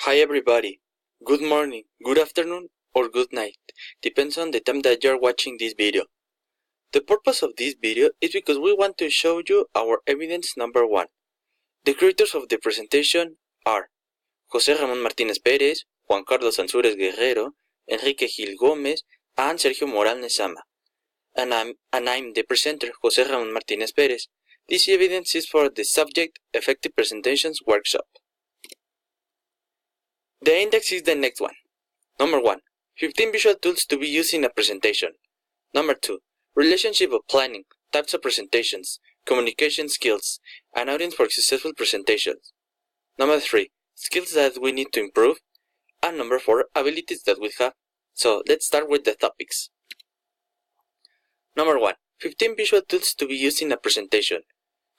Hi everybody. Good morning, good afternoon, or good night. Depends on the time that you're watching this video. The purpose of this video is because we want to show you our evidence number 1. The creators of the presentation are José Ramón Martínez Pérez, Juan Carlos Ansúrez Guerrero, Enrique Gil Gómez, and Sergio Moral Nezama. And I'm the presenter, José Ramón Martínez Pérez. This evidence is for the subject Effective Presentations Workshop. The index is the next one. Number 1. 15 visual tools to be used in a presentation. Number 2. Relationship of planning, types of presentations, communication skills, and audience for successful presentations. Number 3. Skills that we need to improve. And number 4. Abilities that we have. So let's start with the topics. Number 1. 15 visual tools to be used in a presentation.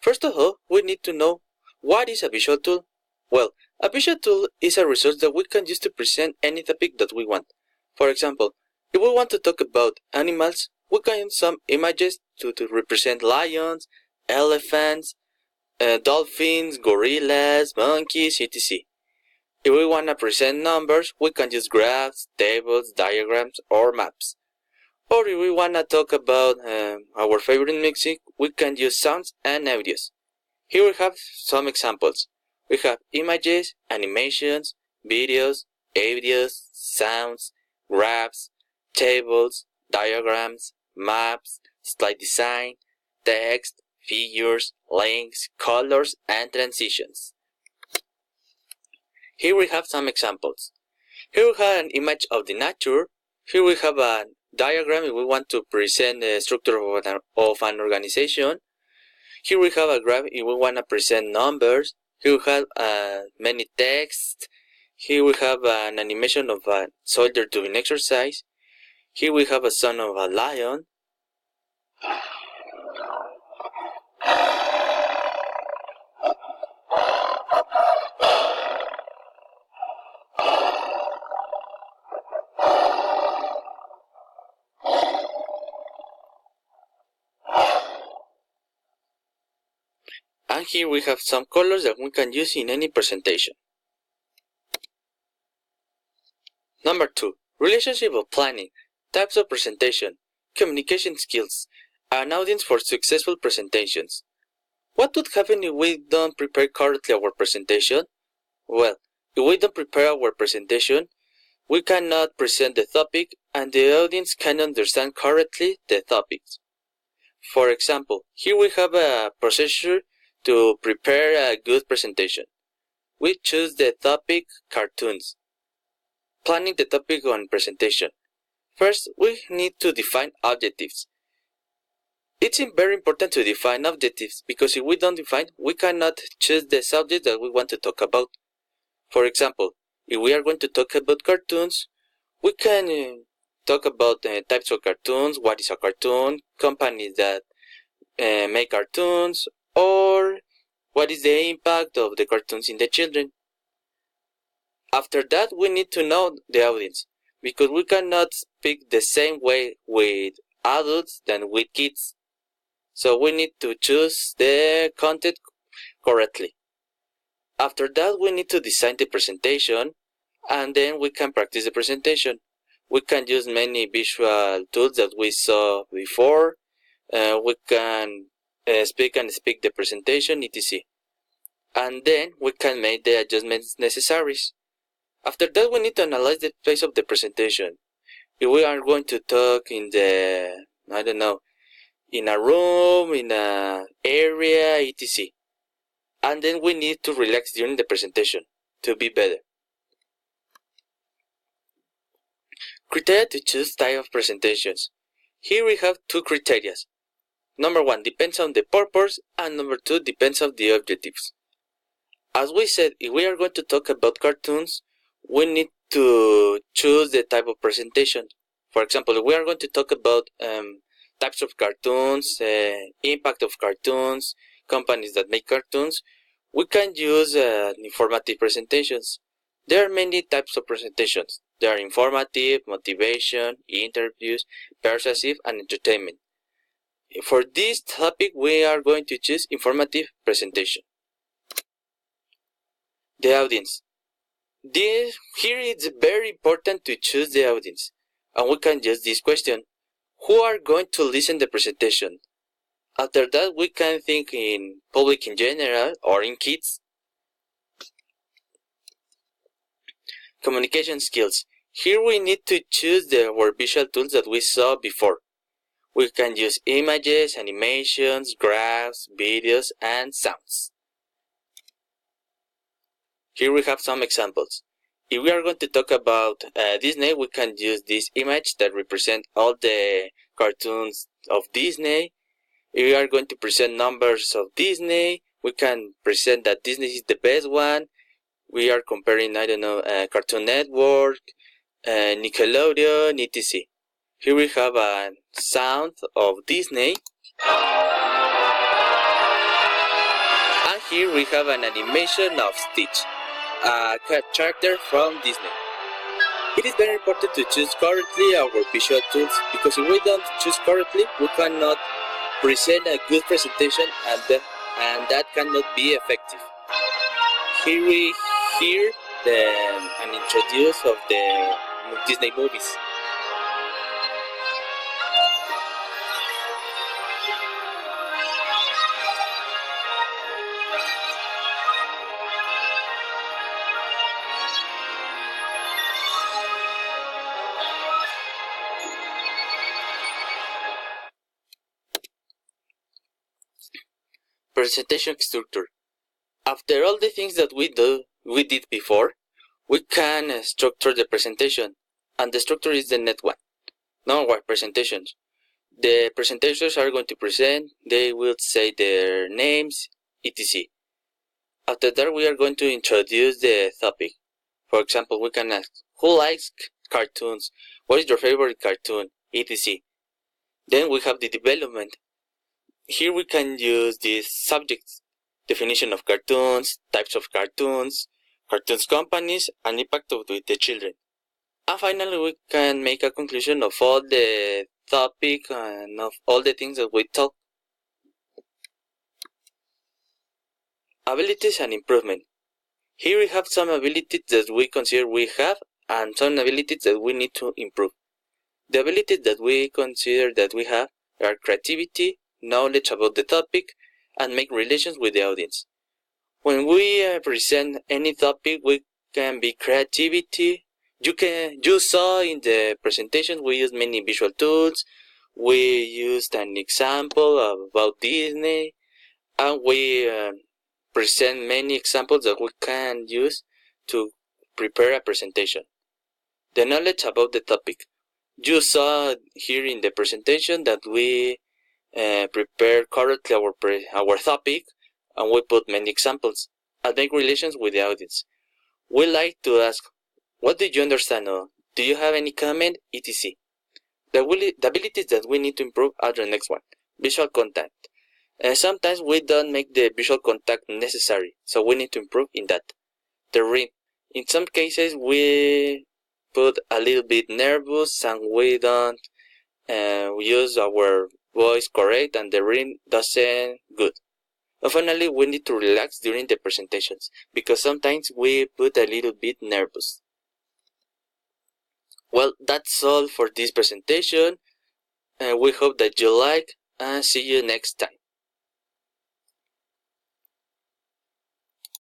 First of all, we need to know what is a visual tool. Well, a visual tool is a resource that we can use to present any topic that we want. For example, if we want to talk about animals, we can use some images to represent lions, elephants, dolphins, gorillas, monkeys, etc. If we want to present numbers, we can use graphs, tables, diagrams, or maps. Or if we want to talk about our favorite music, we can use sounds and audios. Here we have some examples. We have images, animations, videos, audios, sounds, graphs, tables, diagrams, maps, slide design, text, figures, links, colors, and transitions. Here we have some examples. Here we have an image of the nature. Here we have a diagram if we want to present the structure of an organization. Here we have a graph if we want to present numbers. Here we have many text. Here we have an animation of a soldier doing exercise. Here we have a son of a lion. And here we have some colors that we can use in any presentation. Number 2. Relationship of planning, types of presentation, communication skills, an audience for successful presentations. What would happen if we don't prepare correctly our presentation? Well, if we don't prepare our presentation, we cannot present the topic and the audience can understand correctly the topics. For example, here we have a procedure to prepare a good presentation. We choose the topic cartoons. Planning the topic on presentation. First, we need to define objectives. It's very important to define objectives because if we don't define, we cannot choose the subject that we want to talk about. For example, if we are going to talk about cartoons, we can talk about types of cartoons, what is a cartoon, companies that make cartoons, or what is the impact of the cartoons in the children. After that, we need to know the audience, because we cannot speak the same way with adults than with kids. So we need to choose the content correctly. After that, we need to design the presentation, and then we can practice the presentation. We can use many visual tools that we saw before. We can speak the presentation, etc. And then we can make the adjustments necessary. After that, we need to analyze the phase of the presentation. If we are going to talk in the, in a room, in an area, etc. And then we need to relax during the presentation to be better. Criteria to choose type of presentations. Here we have 2 criteria. Number 1 depends on the purpose, and number 2 depends on the objectives. As we said, if we are going to talk about cartoons, we need to choose the type of presentation. For example, if we are going to talk about types of cartoons, impact of cartoons, companies that make cartoons, we can use informative presentations. There are many types of presentations. There are informative, motivation, interviews, persuasive, and entertainment. For this topic, we are going to choose informative presentation. The audience. Here it's very important to choose the audience, and we can use this question: who are going to listen to the presentation? After that, we can think in public in general or in kids. Communication skills. Here we need to choose our visual tools that we saw before. We can use images, animations, graphs, videos, and sounds. Here we have some examples. If we are going to talk about Disney, we can use this image that represents all the cartoons of Disney. If we are going to present numbers of Disney, we can present that Disney is the best one. We are comparing, Cartoon Network, Nickelodeon, etc. Here we have a sound of Disney. And here we have an animation of Stitch, a character from Disney. It is very important to choose correctly our visual tools, because if we don't choose correctly, we cannot present a good presentation, and that cannot be effective. Here we hear an introduction of the Disney movies. Presentation structure. After all the things that we did before, we can structure the presentation, and the structure is the next one. Now our presentations. The presenters are going to present, they will say their names, etc. After that, we are going to introduce the topic. For example, we can ask, who likes cartoons? What is your favorite cartoon? etc. Then we have the development. Here we can use these subjects: definition of cartoons, types of cartoons companies, and impact of the children. And finally, we can make a conclusion of all the topic and of all the things that we talk. Abilities and improvement. Here we have some abilities that we consider we have and some abilities that we need to improve. The abilities that we consider that we have are creativity, knowledge about the topic, and make relations with the audience. When we present any topic, we can be creativity. You saw in the presentation we used many visual tools. We used an example about Disney, and we present many examples that we can use to prepare a presentation. The knowledge about the topic. You saw here in the presentation that we prepare correctly our topic, and we put many examples and make relations with the audience. We like to ask, what did you understand, or do you have any comment, etc. The abilities that we need to improve are the next one. Visual contact. Sometimes we don't make the visual contact necessary, so we need to improve in that. The rhythm. In some cases we put a little bit nervous and we don't use our voice correct, and the rhythm doesn't good. And finally, we need to relax during the presentations, because sometimes we put a little bit nervous. Well, that's all for this presentation. We hope that you like, and see you next time.